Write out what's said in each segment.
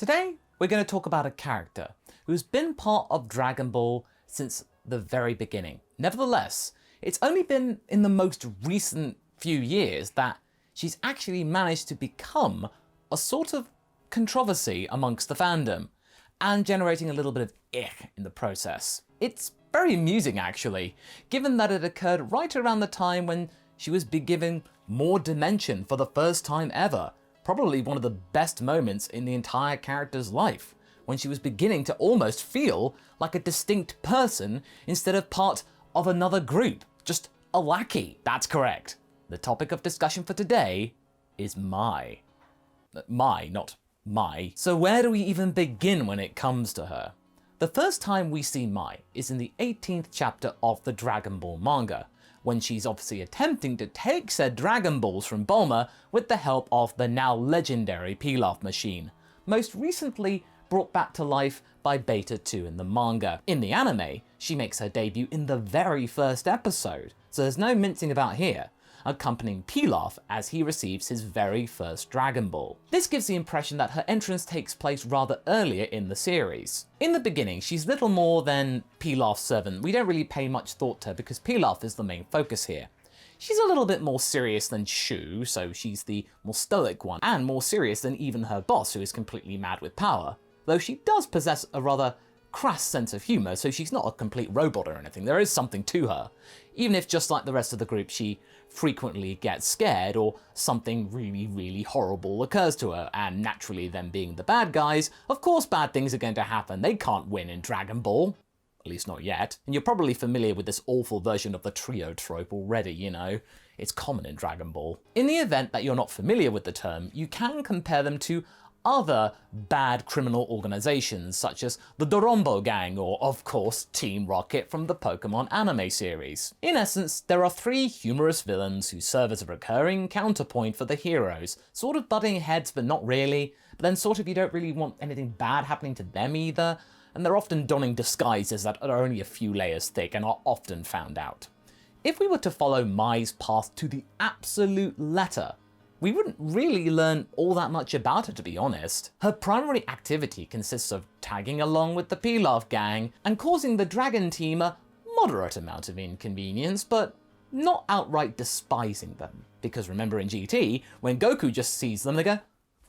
Today, we're going to talk about a character who's been part of Dragon Ball since the very beginning. Nevertheless, it's only been in the most recent few years that she's actually managed to become a sort of controversy amongst the fandom, and generating a little bit of ick in the process. It's very amusing actually, given that it occurred right around the time when she was being given more dimension for the first time ever. Probably one of the best moments in the entire character's life, when she was beginning to almost feel like a distinct person instead of part of another group, just a lackey. That's correct. The topic of discussion for today is Mai. Not Mai. So where do we even begin when it comes to her? The first time we see Mai is in the 18th chapter of the Dragon Ball manga, when she's obviously attempting to take said Dragon Balls from Bulma with the help of the now legendary Pilaf machine, most recently brought back to life by Beta 2 in the manga. In the anime, she makes her debut in the very first episode, so there's no mincing about here, accompanying Pilaf as he receives his very first Dragon Ball. This gives the impression that her entrance takes place rather earlier in the series. In the beginning, she's little more than Pilaf's servant. We don't really pay much thought to her because Pilaf is the main focus here. She's a little bit more serious than Shu, so she's the more stoic one, and more serious than even her boss, who is completely mad with power. Though she does possess a rather crass sense of humour, so she's not a complete robot or anything. There is something to her, even if just like the rest of the group she frequently gets scared or something really horrible occurs to her, and naturally them being the bad guys, of course bad things are going to happen. They can't win in Dragon Ball. At least not yet. And you're probably familiar with this awful version of the trio trope already, you know. It's common in Dragon Ball. In the event that you're not familiar with the term, you can compare them to other bad criminal organizations, such as the Dragonball gang or, of course, Team Rocket from the Pokemon anime series. In essence, there are three humorous villains who serve as a recurring counterpoint for the heroes, sort of butting heads but not really, but then sort of you don't really want anything bad happening to them either, and they're often donning disguises that are only a few layers thick and are often found out. If we were to follow Mai's path to the absolute letter, we wouldn't really learn all that much about her, to be honest. Her primary activity consists of tagging along with the Pilaf gang and causing the Dragon team a moderate amount of inconvenience, but not outright despising them. Because remember in GT, when Goku just sees them, they go,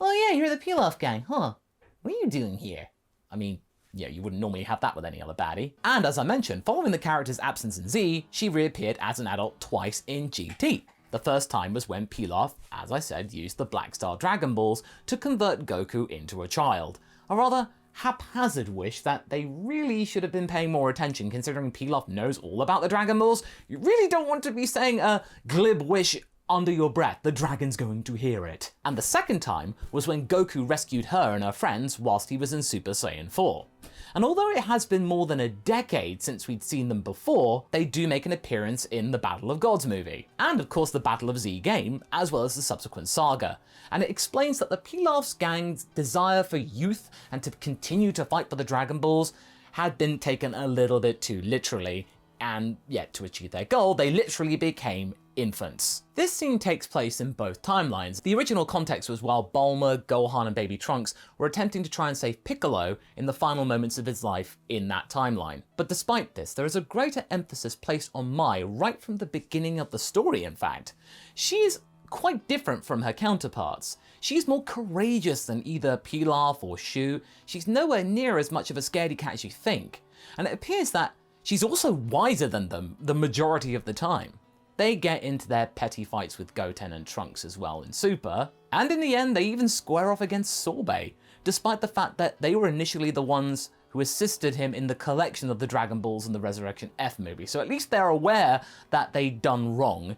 "Oh yeah, you're the Pilaf gang, huh? What are you doing here?" I mean, yeah, you wouldn't normally have that with any other baddie. And as I mentioned, following the character's absence in Z, she reappeared as an adult twice in GT. The first time was when Pilaf, as I said, used the Black Star Dragon Balls to convert Goku into a child. A rather haphazard wish that they really should have been paying more attention, considering Pilaf knows all about the Dragon Balls. You really don't want to be saying a glib wish under your breath, the dragon's going to hear it. And the second time was when Goku rescued her and her friends whilst he was in Super Saiyan 4. And although it has been more than a decade since we'd seen them before, they do make an appearance in the Battle of Gods movie, and of course the Battle of Z game, as well as the subsequent saga. And it explains that the Pilaf's gang's desire for youth and to continue to fight for the Dragon Balls had been taken a little bit too literally, and yet to achieve their goal, they literally became infants. This scene takes place in both timelines. The original context was while Bulma, Gohan, and Baby Trunks were attempting to try and save Piccolo in the final moments of his life in that timeline. But despite this, there is a greater emphasis placed on Mai right from the beginning of the story, in fact. She is quite different from her counterparts. She's more courageous than either Pilaf or Shu. She's nowhere near as much of a scaredy cat as you think. And it appears that she's also wiser than them the majority of the time. They get into their petty fights with Goten and Trunks as well in Super, and in the end they even square off against Sorbet, despite the fact that they were initially the ones who assisted him in the collection of the Dragon Balls in the Resurrection F movie, so at least they're aware that they'd done wrong.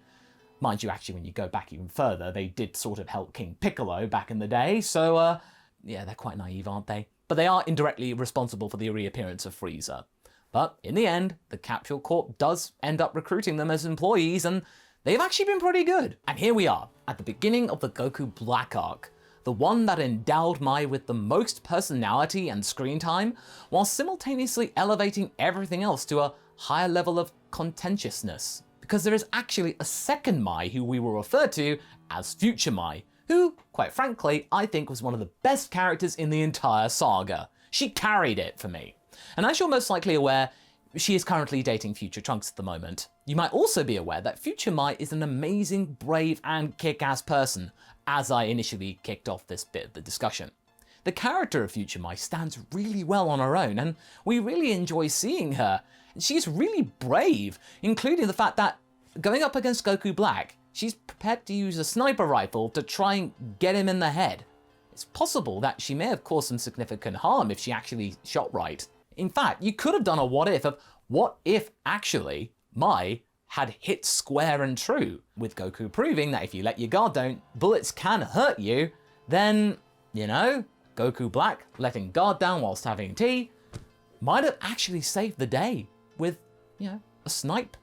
Mind you, actually, when you go back even further, they did sort of help King Piccolo back in the day, so yeah, they're quite naive, aren't they? But they are indirectly responsible for the reappearance of Frieza. But in the end, the Capsule Corp does end up recruiting them as employees, and they've actually been pretty good. And here we are, at the beginning of the Goku Black arc, the one that endowed Mai with the most personality and screen time, while simultaneously elevating everything else to a higher level of contentiousness. Because there is actually a second Mai who we will refer to as Future Mai, who, quite frankly, I think was one of the best characters in the entire saga. She carried it for me. And as you're most likely aware, she is currently dating Future Trunks at the moment. You might also be aware that Future Mai is an amazing, brave, and kick-ass person, as I initially kicked off this bit of the discussion. The character of Future Mai stands really well on her own, and we really enjoy seeing her. She's really brave, including the fact that going up against Goku Black, she's prepared to use a sniper rifle to try and get him in the head. It's possible that she may have caused some significant harm if she actually shot right. In fact, you could have done a what if of what if actually Mai had hit square and true, with Goku proving that if you let your guard down, bullets can hurt you, then, you know, Goku Black letting guard down whilst having tea might have actually saved the day with, you know, a snipe.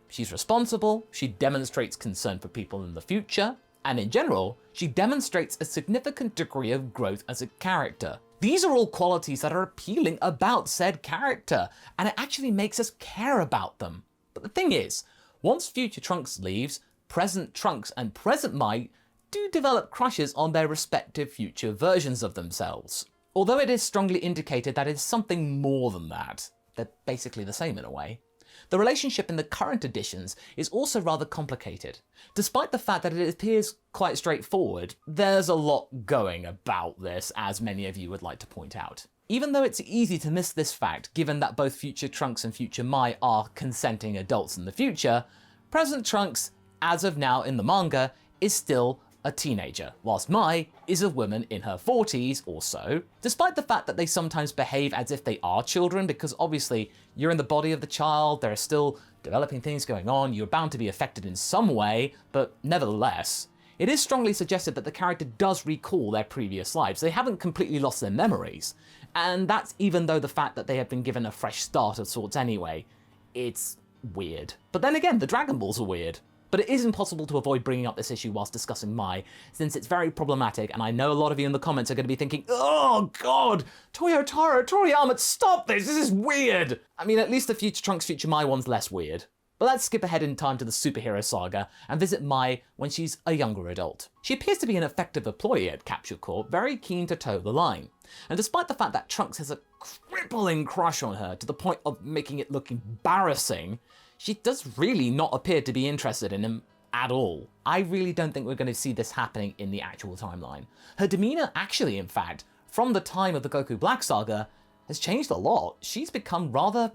She's responsible, she demonstrates concern for people in the future, and in general, she demonstrates a significant degree of growth as a character. These are all qualities that are appealing about said character, and it actually makes us care about them. But the thing is, once Future Trunks leaves, present Trunks and present Mai do develop crushes on their respective future versions of themselves. Although it is strongly indicated that it's something more than that. They're basically the same in a way. The relationship in the current editions is also rather complicated. Despite the fact that it appears quite straightforward, there's a lot going about this, as many of you would like to point out. Even though it's easy to miss this fact, given that both Future Trunks and Future Mai are consenting adults in the future, present Trunks, as of now in the manga, is still a teenager, whilst Mai is a woman in her 40s or so, despite the fact that they sometimes behave as if they are children, because obviously you're in the body of the child, there are still developing things going on, you're bound to be affected in some way, but nevertheless, it is strongly suggested that the character does recall their previous lives. They haven't completely lost their memories, and that's even though the fact that they have been given a fresh start of sorts anyway. It's weird. But then again, the Dragon Balls are weird. But it is impossible to avoid bringing up this issue whilst discussing Mai, since it's very problematic, and I know a lot of you in the comments are going to be thinking, oh god, Toriyama, stop this is weird! I mean, at least the Future Trunks, Future Mai one's less weird. But let's skip ahead in time to the superhero saga and visit Mai when she's a younger adult. She appears to be an effective employee at Capsule Corp, very keen to toe the line. And despite the fact that Trunks has a crippling crush on her to the point of making it look embarrassing, she does really not appear to be interested in him at all. I really don't think we're going to see this happening in the actual timeline. Her demeanor actually, in fact, from the time of the Goku Black saga, has changed a lot. She's become rather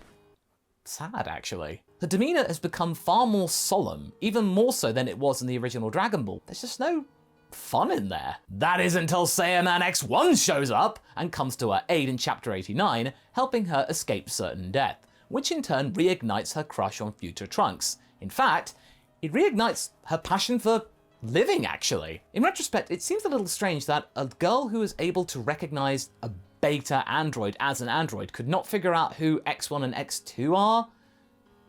sad, actually. Her demeanor has become far more solemn, even more so than it was in the original Dragon Ball. There's just no fun in there. That is until Saiyaman X1 shows up and comes to her aid in Chapter 89, helping her escape certain death, which in turn reignites her crush on Future Trunks. In fact, it reignites her passion for living, actually. In retrospect, it seems a little strange that a girl who is able to recognize a beta android as an android could not figure out who X1 and X2 are.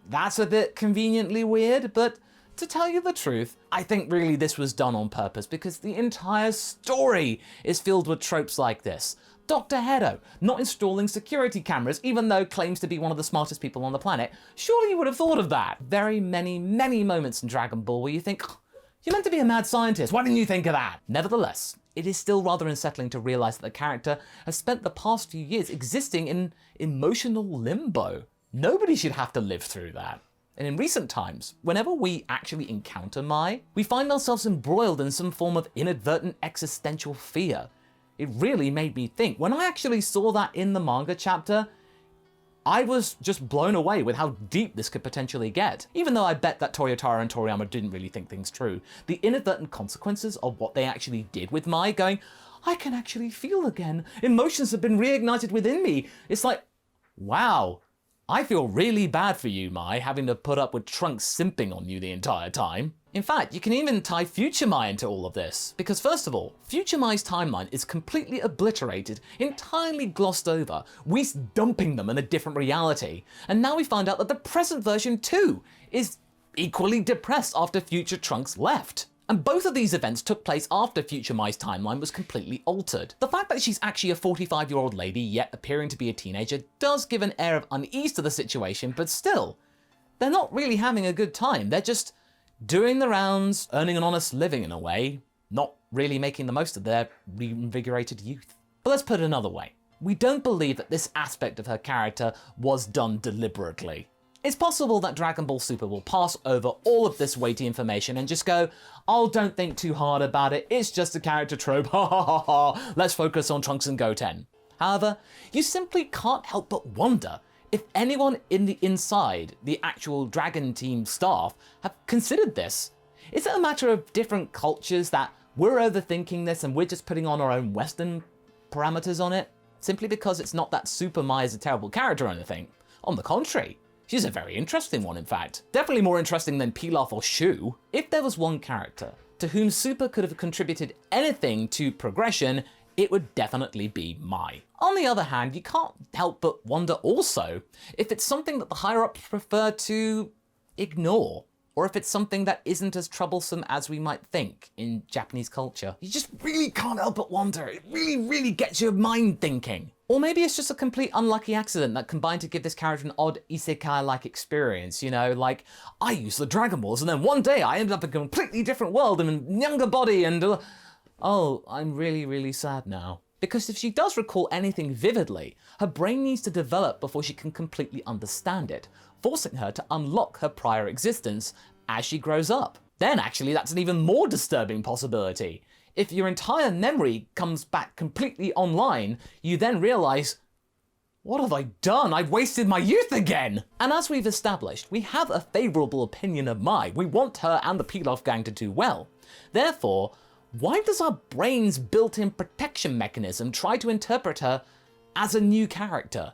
That's a bit conveniently weird, but to tell you the truth, I think really this was done on purpose because the entire story is filled with tropes like this. Dr. Hedo not installing security cameras, even though claims to be one of the smartest people on the planet. Surely you would have thought of that. Very many moments in Dragon Ball where you think, oh, you're meant to be a mad scientist, why didn't you think of that? Nevertheless, it is still rather unsettling to realize that the character has spent the past few years existing in emotional limbo. Nobody should have to live through that. And in recent times, whenever we actually encounter Mai, we find ourselves embroiled in some form of inadvertent existential fear. It really made me think. When I actually saw that in the manga chapter, I was just blown away with how deep this could potentially get. Even though I bet that Toyotaro and Toriyama didn't really think things through, the inadvertent consequences of what they actually did with Mai, going, I can actually feel again. Emotions have been reignited within me. It's like, wow. I feel really bad for you, Mai, having to put up with Trunks simping on you the entire time. In fact, you can even tie Future Mai into all of this, because first of all, Future Mai's timeline is completely obliterated, entirely glossed over, Whis dumping them in a different reality, and now we find out that the present version too is equally depressed after Future Trunks left. And both of these events took place after Future Mai's timeline was completely altered. The fact that she's actually a 45-year-old lady yet appearing to be a teenager does give an air of unease to the situation, but still, they're not really having a good time. They're just doing the rounds, earning an honest living in a way, not really making the most of their reinvigorated youth. But let's put it another way. We don't believe that this aspect of her character was done deliberately. It's possible that Dragon Ball Super will pass over all of this weighty information and just go, oh, don't think too hard about it, it's just a character trope, ha ha ha ha, let's focus on Trunks and Goten. However, you simply can't help but wonder if anyone in the inside, the actual Dragon Team staff, have considered this. Is it a matter of different cultures that we're overthinking this and we're just putting on our own Western parameters on it? Simply because it's not that Super Mai is a terrible character or anything. On the contrary, she's a very interesting one, in fact. Definitely more interesting than Pilaf or Shu. If there was one character to whom Super could have contributed anything to progression, it would definitely be Mai. On the other hand, you can't help but wonder also if it's something that the higher-ups prefer to ignore, or if it's something that isn't as troublesome as we might think in Japanese culture. You just really can't help but wonder. It really, really gets your mind thinking. Or maybe it's just a complete unlucky accident that combined to give this character an odd isekai-like experience, you know, like, I used the Dragon Balls and then one day I ended up in a completely different world and a younger body and... oh, I'm really, really sad now. Because if she does recall anything vividly, her brain needs to develop before she can completely understand it, forcing her to unlock her prior existence as she grows up. Then actually that's an even more disturbing possibility. If your entire memory comes back completely online, you then realize, what have I done? I've wasted my youth again! And as we've established, we have a favourable opinion of Mai. We want her and the Pilaf gang to do well. Therefore, why does our brain's built-in protection mechanism try to interpret her as a new character?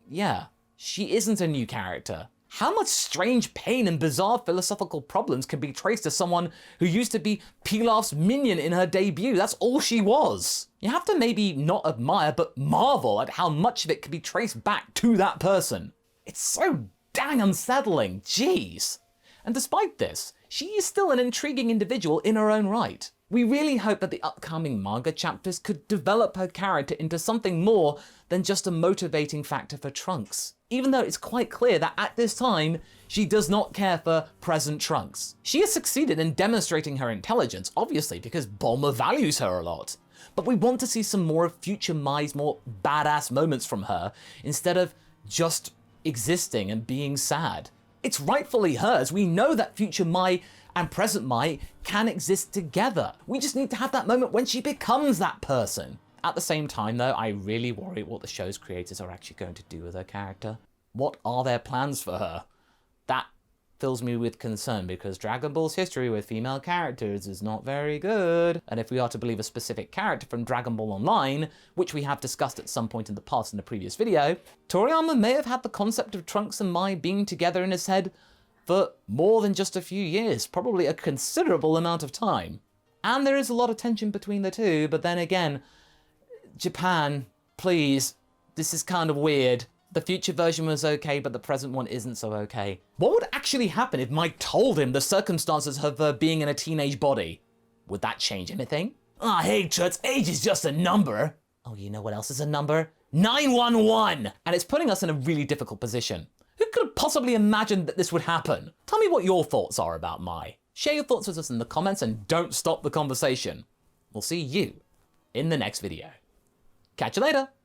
Yeah, she isn't a new character. How much strange pain and bizarre philosophical problems can be traced to someone who used to be Pilaf's minion in her debut? That's all she was. You have to maybe not admire, but marvel at how much of it can be traced back to that person. It's so dang unsettling, jeez. And despite this, she is still an intriguing individual in her own right. We really hope that the upcoming manga chapters could develop her character into something more than just a motivating factor for Trunks. Even though it's quite clear that at this time, she does not care for present Trunks. She has succeeded in demonstrating her intelligence, obviously, because Bulma values her a lot. But we want to see some more of future Mai's more badass moments from her, instead of just existing and being sad. It's rightfully hers. We know that future Mai and present Mai can exist together. We just need to have that moment when she becomes that person. At the same time though, I really worry what the show's creators are actually going to do with her character. What are their plans for her? That fills me with concern because Dragon Ball's history with female characters is not very good. And if we are to believe a specific character from Dragon Ball Online, which we have discussed at some point in the past in a previous video, Toriyama may have had the concept of Trunks and Mai being together in his head for more than just a few years, probably a considerable amount of time. And there is a lot of tension between the two, but then again, Japan, please, this is kind of weird. The future version was okay, but the present one isn't so okay. What would actually happen if Mike told him the circumstances of her being in a teenage body? Would that change anything? Ah, hey, Chuts, age is just a number. Oh, you know what else is a number? 911! And it's putting us in a really difficult position. Who could have possibly imagined that this would happen? Tell me what your thoughts are about Mai. Share your thoughts with us in the comments and don't stop the conversation. We'll see you in the next video. Catch you later!